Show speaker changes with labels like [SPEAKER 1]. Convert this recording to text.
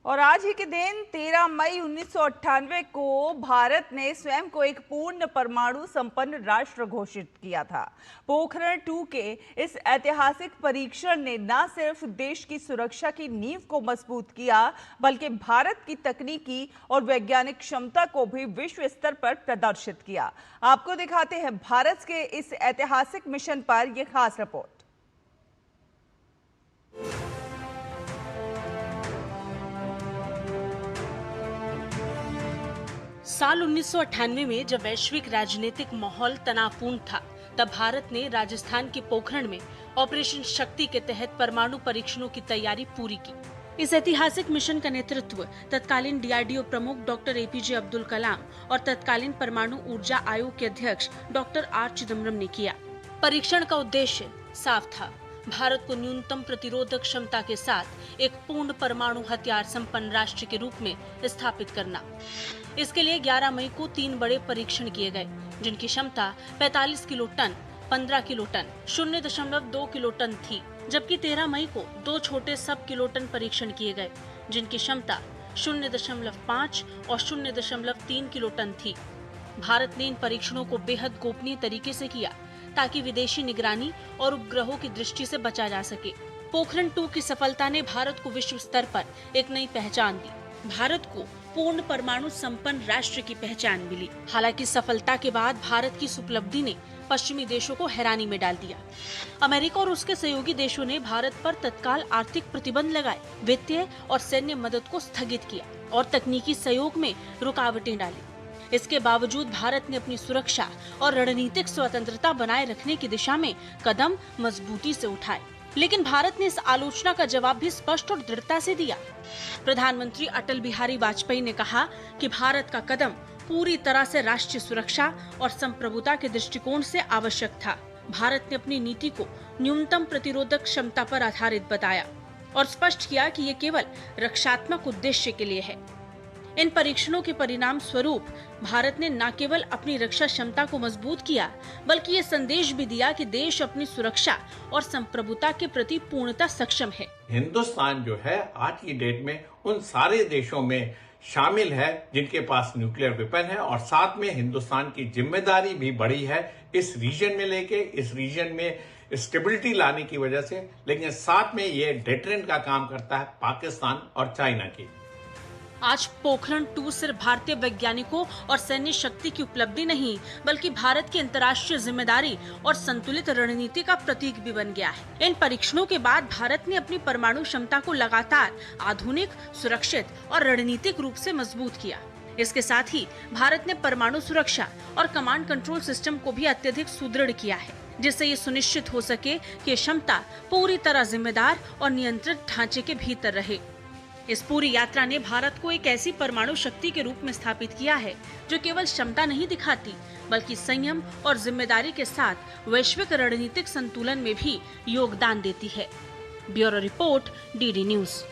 [SPEAKER 1] और आज ही के दिन 13 मई 1998 को भारत ने स्वयं को एक पूर्ण परमाणु संपन्न राष्ट्र घोषित किया था। पोखरण 2 के इस ऐतिहासिक परीक्षण ने न सिर्फ देश की सुरक्षा की नींव को मजबूत किया, बल्कि भारत की तकनीकी और वैज्ञानिक क्षमता को भी विश्व स्तर पर प्रदर्शित किया। आपको दिखाते हैं भारत के इस ऐतिहासिक मिशन पर यह खास रिपोर्ट।
[SPEAKER 2] साल 1998 में जब वैश्विक राजनीतिक माहौल तनावपूर्ण था, तब भारत ने राजस्थान के पोखरण में ऑपरेशन शक्ति के तहत परमाणु परीक्षणों की तैयारी पूरी की। इस ऐतिहासिक मिशन का नेतृत्व तत्कालीन डीआरडीओ प्रमुख डॉक्टर एपीजे अब्दुल कलाम और तत्कालीन परमाणु ऊर्जा आयोग के अध्यक्ष डॉक्टर आर चिदम्बरम ने किया। परीक्षण का उद्देश्य साफ था, भारत को न्यूनतम प्रतिरोधक क्षमता के साथ एक पूर्ण परमाणु हथियार संपन्न राष्ट्र के रूप में स्थापित करना। इसके लिए 11 मई को 3 बड़े परीक्षण किए गए, जिनकी क्षमता 45 kiloton, 15 kiloton, 0.2 kiloton थी, जबकि 13 मई को 2 छोटे सब किलो टन परीक्षण किए गए, जिनकी क्षमता 0.5 और 0.3 किलो टन थी। भारत ने इन परीक्षणों को बेहद गोपनीय तरीके से किया, ताकि विदेशी निगरानी और उपग्रहों की दृष्टि से बचा जा सके। पोखरण 2 की सफलता ने भारत को विश्व स्तर पर एक नई पहचान दी। भारत को पूर्ण परमाणु संपन्न राष्ट्र की पहचान मिली। हालांकि सफलता के बाद भारत की इस उपलब्धि ने पश्चिमी देशों को हैरानी में डाल दिया। अमेरिका और उसके सहयोगी देशों ने भारत पर तत्काल आर्थिक प्रतिबंध लगाए, वित्तीय और सैन्य मदद को स्थगित किया और तकनीकी सहयोग में रुकावटें डाली। इसके बावजूद भारत ने अपनी सुरक्षा और रणनीतिक स्वतंत्रता बनाए रखने की दिशा में कदम मजबूती से उठाए। लेकिन भारत ने इस आलोचना का जवाब भी स्पष्ट और दृढ़ता से दिया। प्रधानमंत्री अटल बिहारी वाजपेयी ने कहा कि भारत का कदम पूरी तरह से राष्ट्रीय सुरक्षा और संप्रभुता के दृष्टिकोण से आवश्यक था। भारत ने अपनी नीति को न्यूनतम प्रतिरोधक क्षमता पर आधारित बताया और स्पष्ट किया कि ये केवल रक्षात्मक उद्देश्य के लिए है। इन परीक्षणों के परिणाम स्वरूप भारत ने न केवल अपनी रक्षा क्षमता को मजबूत किया, बल्कि ये संदेश भी दिया कि देश अपनी सुरक्षा और संप्रभुता के प्रति पूर्णतः सक्षम है।
[SPEAKER 3] हिंदुस्तान जो है आज की डेट में उन सारे देशों में शामिल है जिनके पास न्यूक्लियर वेपन है, और साथ में हिंदुस्तान की जिम्मेदारी भी बढ़ी है इस रीजन में लेके, इस रीजन में स्टेबिलिटी लाने की वजह से। लेकिन साथ में ये डेटरेंट का काम करता है पाकिस्तान और चाइना की।
[SPEAKER 2] आज पोखरण 2 सिर्फ भारतीय वैज्ञानिकों और सैन्य शक्ति की उपलब्धि नहीं, बल्कि भारत की अंतर्राष्ट्रीय जिम्मेदारी और संतुलित रणनीति का प्रतीक भी बन गया है। इन परीक्षणों के बाद भारत ने अपनी परमाणु क्षमता को लगातार आधुनिक, सुरक्षित और रणनीतिक रूप से मजबूत किया। इसके साथ ही भारत ने परमाणु सुरक्षा और कमांड कंट्रोल सिस्टम को भी अत्यधिक सुदृढ़ किया है, जिससे ये सुनिश्चित हो सके कि ये क्षमता पूरी तरह जिम्मेदार और नियंत्रित ढांचे के भीतर रहे। इस पूरी यात्रा ने भारत को एक ऐसी परमाणु शक्ति के रूप में स्थापित किया है जो केवल क्षमता नहीं दिखाती, बल्कि संयम और जिम्मेदारी के साथ वैश्विक रणनीतिक संतुलन में भी योगदान देती है। Bureau report, DD news.